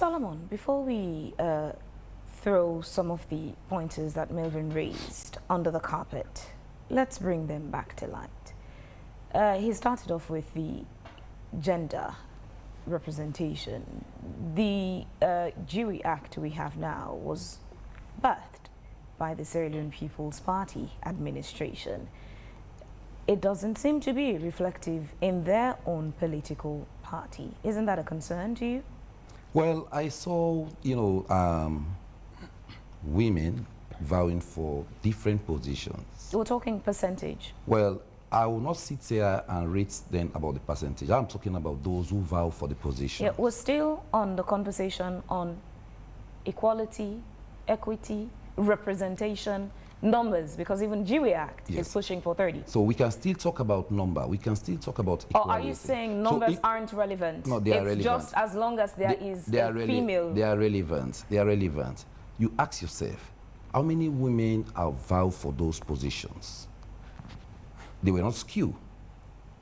Solomon, before we throw some of the pointers that Melvin raised under the carpet, let's bring them back to light. He started off with the gender representation. The Dewey Act we have now was birthed by the Sierra Leone People's Party administration. It doesn't seem to be reflective in their own political party. Isn't that a concern to you? Well, I saw, women vowing for different positions. We're talking percentage. Well, I will not sit here and rate them about the percentage. I'm talking about those who vow for the position. Yeah, we're still on the conversation on equality, equity, representation, numbers, because even Dewey Act is pushing for 30. So we can still talk about number. We can still talk about equality. Or are you saying numbers aren't relevant? No, they are relevant. It's just as long as there is a female. They are relevant. They are relevant. You ask yourself, how many women have vowed for those positions? They were not skewed.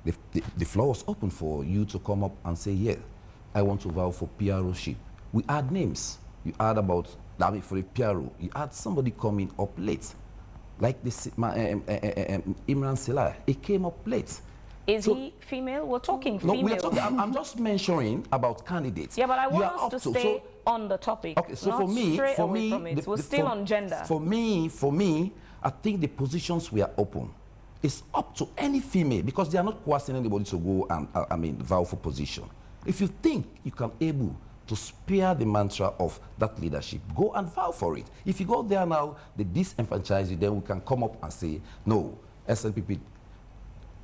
The floor was open for you to come up and say, yeah, I want to vow for PRO-ship. We add names. You add about, for a PRO, you add somebody coming up late. Like this, Imran Selah, he came up late. Is he female? We're talking female. No, I'm just mentioning about candidates. Yeah, but I want us to stay on the topic. Okay, so for me, we're still on gender. For me, I think the positions we are open. It's up to any female, because they are not coercing anybody to go and vow for position. If you think you can able to spare the mantra of that leadership, go and vow for it. If you go there now, they disenfranchise you, then we can come up and say, no, SLPP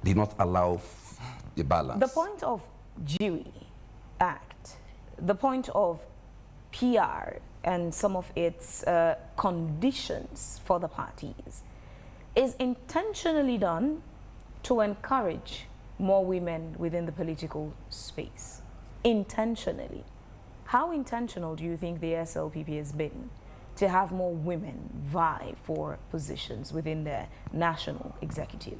did not allow the balance. The point of Dewey Act, the point of PR and some of its conditions for the parties is intentionally done to encourage more women within the political space. Intentionally. How intentional do you think the SLPP has been to have more women vie for positions within their national executive?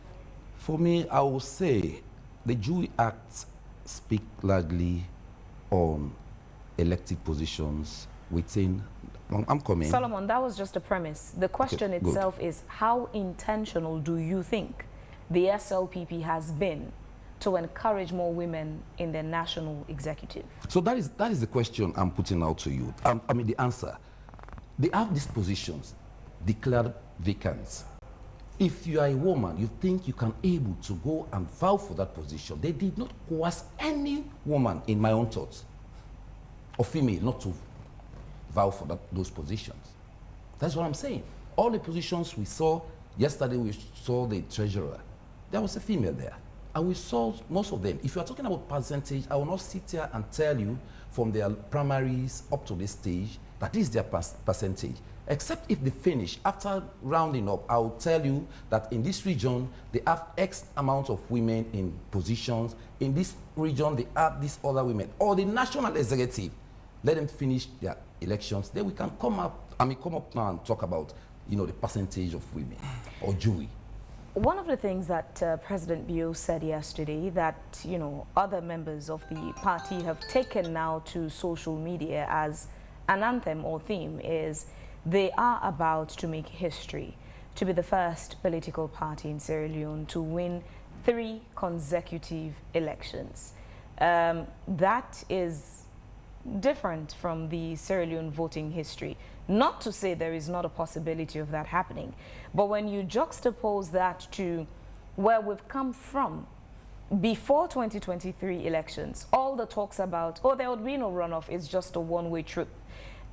For me, I will say the Dewey Act speaks largely on elected positions within. I'm coming. Solomon, that was just a premise. The question itself is, how intentional do you think the SLPP has been to encourage more women in the national executive? So that is the question I'm putting out to you. The answer. They have these positions declared vacant. If you are a woman, you think you can able to go and vow for that position. They did not coerce any woman, in my own thoughts, or female, not to vow for those positions. That's what I'm saying. All the positions we saw, yesterday we saw the treasurer. There was a female there. And we saw most of them. If you are talking about percentage, I will not sit here and tell you from their primaries up to this stage that is their percentage. Except if they finish, after rounding up, I will tell you that in this region, they have X amount of women in positions. In this region, they have these other women. Or the national executive, let them finish their elections. Then we can come up now and talk about, the percentage of women or Dewey. One of the things that President Bio said yesterday that, other members of the party have taken now to social media as an anthem or theme is they are about to make history, to be the first political party in Sierra Leone to win 3 consecutive elections. That is different from the Sierra Leone voting history. Not to say there is not a possibility of that happening, but when you juxtapose that to where we've come from before 2023 elections, all the talks about, there would be no runoff, it's just a one-way trip,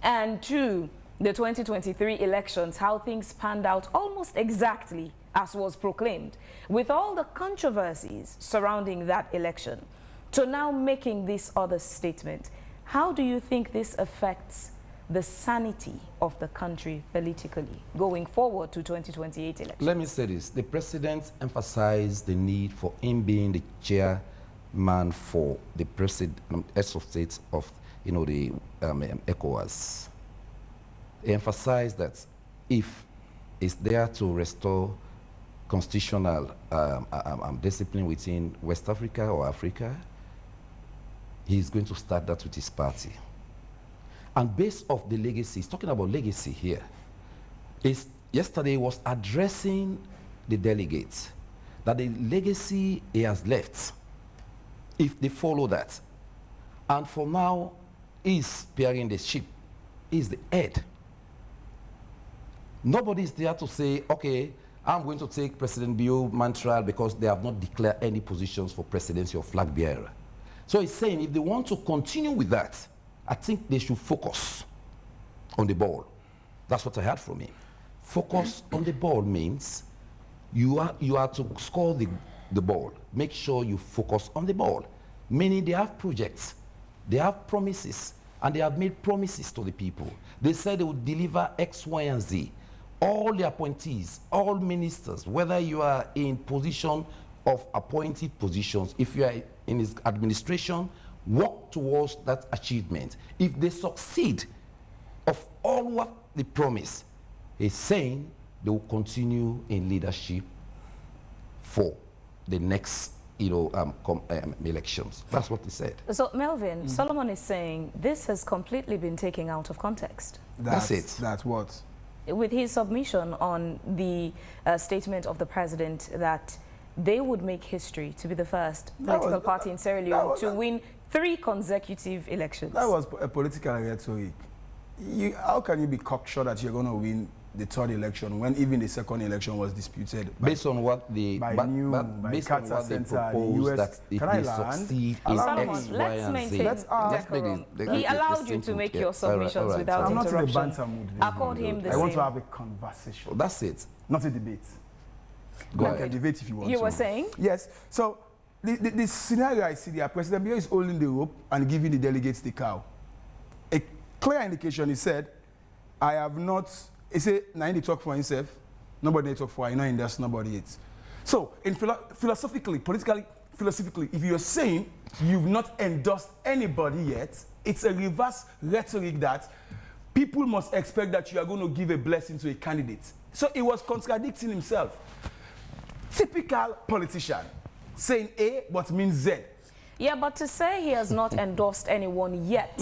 and to the 2023 elections, how things panned out almost exactly as was proclaimed, with all the controversies surrounding that election, to now making this other statement. How do you think this affects the sanity of the country politically going forward to 2028 elections? Let me say this. The president emphasized the need for him being the chairman for the president, heads of states of, the ECOWAS. He emphasized that if it's there to restore constitutional discipline within West Africa or Africa, he's going to start that with his party. And based off the legacy, he's talking about legacy here. Yesterday was addressing the delegates that the legacy he has left, if they follow that, and for now, he's spearing the ship, he's the head. Nobody is there to say, okay, I'm going to take President Bio Mansaray because they have not declared any positions for presidency or flag bearer. So he's saying if they want to continue with that, I think they should focus on the ball. That's what I heard from him. Focus on the ball means you are to score the ball. Make sure you focus on the ball. Meaning they have projects, they have promises, and they have made promises to the people. They said they would deliver X, Y, and Z. All the appointees, all ministers, whether you are in position of appointed positions, if you are in his administration, work towards that achievement. If they succeed of all what they promise, he's saying they will continue in leadership for the next elections. That's what he said. So, Melvin, Solomon is saying this has completely been taken out of context. That's it. That's what? With his submission on the statement of the president that they would make history to be the first political party in Sierra Leone to win 3 consecutive elections. That was a political rhetoric. How can you be cocksure that you're going to win the 3rd election when even the 2nd election was disputed? Based on what they proposed, that if they succeed in X, Y, and Z. He allowed you to make your submissions without interruption. I'm not in a banter mood. Accord him the same. I want to have a conversation. Oh, that's it. Not a debate. Go ahead. Debate if you want. You were saying? Yes. So the scenario I see there, President Bio is holding the rope and giving the delegates the cow. A clear indication, he said, I have not, he said, now he talk for himself, nobody talk for him, you know, there's nobody else. So, philosophically, if you're saying you've not endorsed anybody yet, it's a reverse rhetoric that people must expect that you are going to give a blessing to a candidate. So he was contradicting himself. Typical politician, saying A but means Z. Yeah, but to say he has not endorsed anyone yet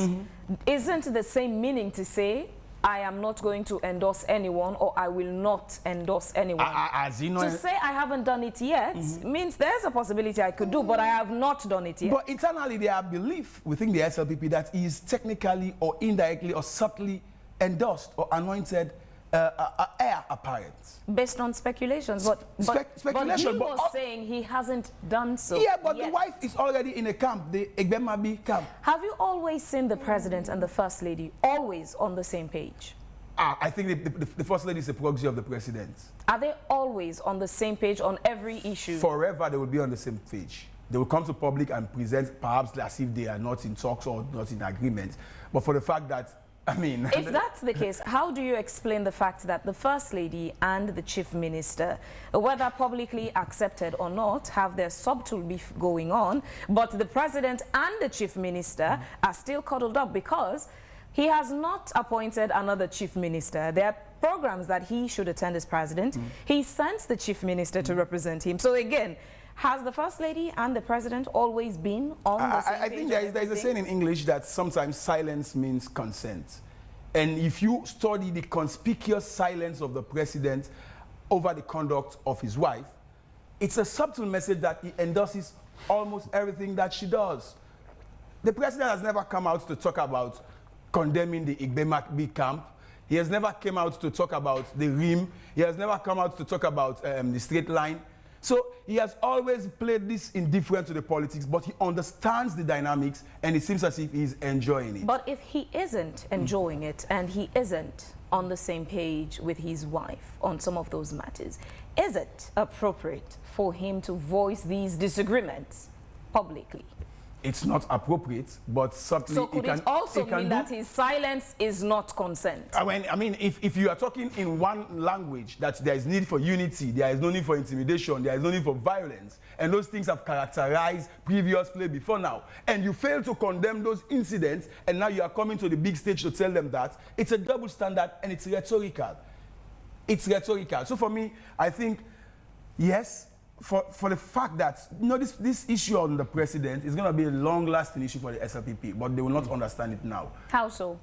isn't the same meaning to say I am not going to endorse anyone or I will not endorse anyone. As you know, to say I haven't done it yet means there's a possibility I could do, but I have not done it yet. But internally there are belief within the SLPP that he is technically or indirectly or subtly endorsed or anointed heir apparent. Based on speculations, but he was saying he hasn't done so. Yeah, but yet. The wife is already in a camp, the Egbemabi camp. Have you always seen the president and the first lady always on the same page? I think the first lady is a proxy of the president. Are they always on the same page on every issue? Forever they will be on the same page. They will come to public and present perhaps as if they are not in talks or not in agreement. But for the fact that, I mean... If that's the case, how do you explain the fact that the First Lady and the Chief Minister, whether publicly accepted or not, have their subtle beef going on, but the President and the Chief Minister are still cuddled up because he has not appointed another Chief Minister? There are programs that he should attend as President. He sends the Chief Minister to represent him. So again, has the First Lady and the President always been on the same page? I think there is a saying in English that sometimes silence means consent. And if you study the conspicuous silence of the President over the conduct of his wife, it's a subtle message that he endorses almost everything that she does. The President has never come out to talk about condemning the Egbemabi camp. He has never come out to talk about the RIM. He has never come out to talk about the straight line. So he has always played this indifferent to the politics, but he understands the dynamics and it seems as if he's enjoying it. But if he isn't enjoying it and he isn't on the same page with his wife on some of those matters, is it appropriate for him to voice these disagreements publicly? It's not appropriate, but certainly so could it also mean that his silence is not consent? I mean, if you are talking in one language, that there is need for unity, there is no need for intimidation, there is no need for violence, and those things have characterized previous play before now, and you fail to condemn those incidents, and now you are coming to the big stage to tell them that, it's a double standard and it's rhetorical. It's rhetorical. So for me, I think, yes, for the fact that, you know, this issue on the president is going to be a long-lasting issue for the SLPP, but they will not understand it now. How so?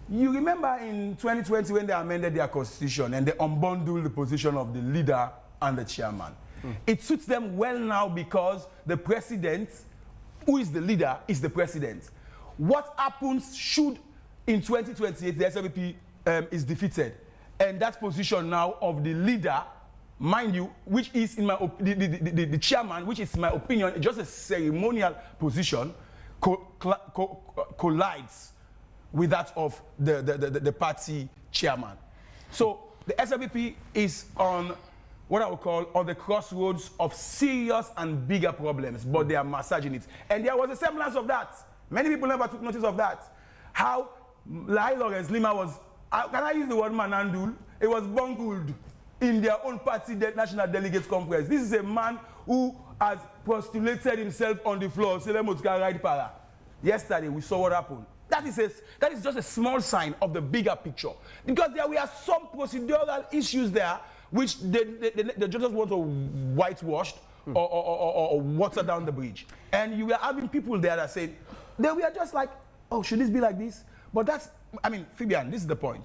You remember in 2020 when they amended their constitution and they unbundled the position of the leader and the chairman. It suits them well now because the president, who is the leader, is the president. What happens should in 2028 the SLPP is defeated, and that position now of the leader, mind you, which is in my the chairman, which is in my opinion just a ceremonial position, collides with that of the party chairman. So the SLPP is on what I would call on the crossroads of serious and bigger problems, but they are massaging it. And there was a semblance of that. Many people never took notice of that. How Lawrence Lima was, can I use the word manandul? It was bungled in their own party, the National Delegates Conference. This is a man who has postulated himself on the floor. Yesterday, we saw what happened. That is just a small sign of the bigger picture. Because there were some procedural issues there which the judges want to whitewash or water down the bridge. And you were having people there that said, they were just like, oh, should this be like this? But that's, I mean, Phebean, this is the point.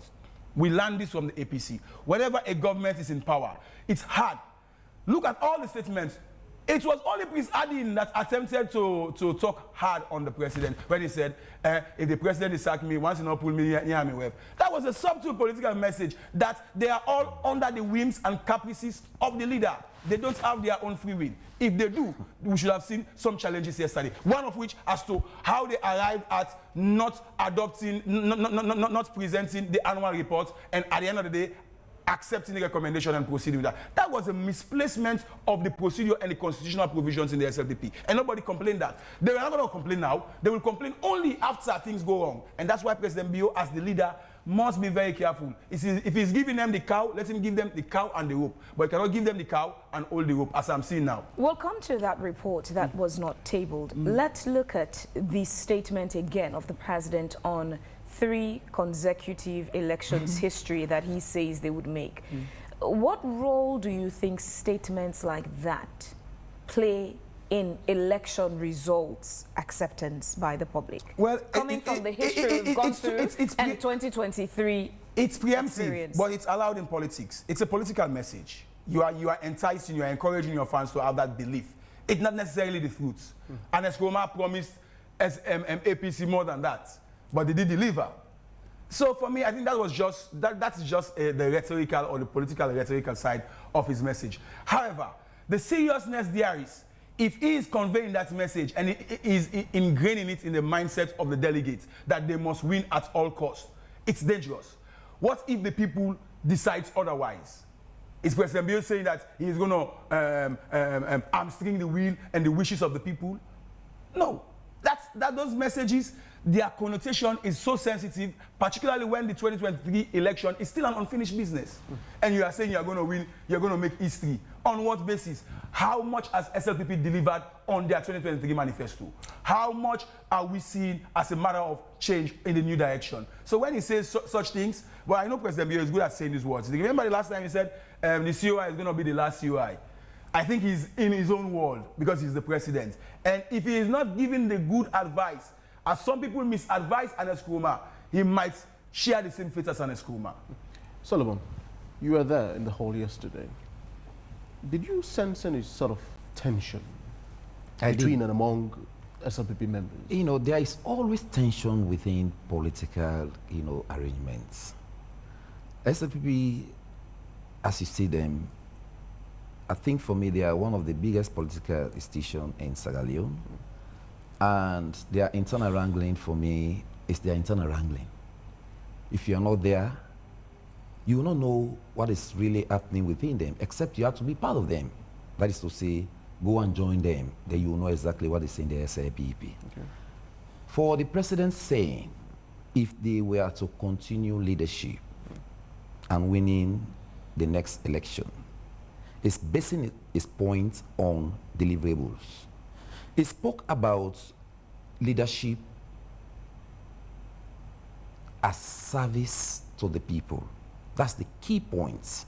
We learned this from the APC. Whenever a government is in power, it's hard. Look at all the statements. It was only Prince Adin that attempted to talk hard on the president when he said, if the president is sacked me, once he not pull me near me web. That was a subtle political message that they are all under the whims and caprices of the leader. They don't have their own free will. If they do, we should have seen some challenges yesterday. One of which as to how they arrived at not adopting, not presenting the annual report, and at the end of the day, accepting the recommendation and proceeding with that. That was a misplacement of the procedure and the constitutional provisions in the SLPP. And nobody complained that. They were not going to complain now. They will complain only after things go wrong. And that's why President Bio, as the leader, must be very careful. If he's giving them the cow, let him give them the cow and the rope. But he cannot give them the cow and hold the rope, as I'm seeing now. We'll come to that report that was not tabled. Let's look at the statement again of the president on 3 consecutive elections history that he says they would make. What role do you think statements like that play in election results acceptance by the public? Well, coming from the history we've gone through and 2023 it's preemptive, experience. But it's allowed in politics. It's a political message. You are enticing, you are encouraging your fans to have that belief. It's not necessarily the truth. And Eskroma promised APC more than that, but they did deliver. So for me, I think that was just that's just the rhetorical or the political rhetorical side of his message. However, the seriousness there is, if he is conveying that message and he is ingraining it in the mindset of the delegates that they must win at all costs, it's dangerous. What if the people decide otherwise? Is President Bio saying that he is going to hamstring the will and the wishes of the people? No. Those messages, their connotation is so sensitive, particularly when the 2023 election is still an unfinished business. And you are saying you're going to win, you're going to make history. On what basis? How much has SLPP delivered on their 2023 manifesto? How much are we seeing as a matter of change in the new direction? So when he says such things, well, I know President Bio is good at saying these words. Remember the last time he said the COI is going to be the last COI? I think he's in his own world because he's the president. And if he is not giving the good advice, as some people misadvise an Eskroma, he might share the same fate as an Eskroma. Solomon, you were there in the hall yesterday. Did you sense any sort of tension between and among SLPP members? You know, there is always tension within political, arrangements. SLPP, as you see them, I think for me they are one of the biggest political institutions in Sierra Leone. And their internal wrangling for me is their internal wrangling. If you're not there, you will not know what is really happening within them, except you have to be part of them. That is to say, go and join them, then you will know exactly what is in the SLPP. Okay. For the president saying, if they were to continue leadership and winning the next election, is basing his point on deliverables. He spoke about leadership as service to the people. That's the key point.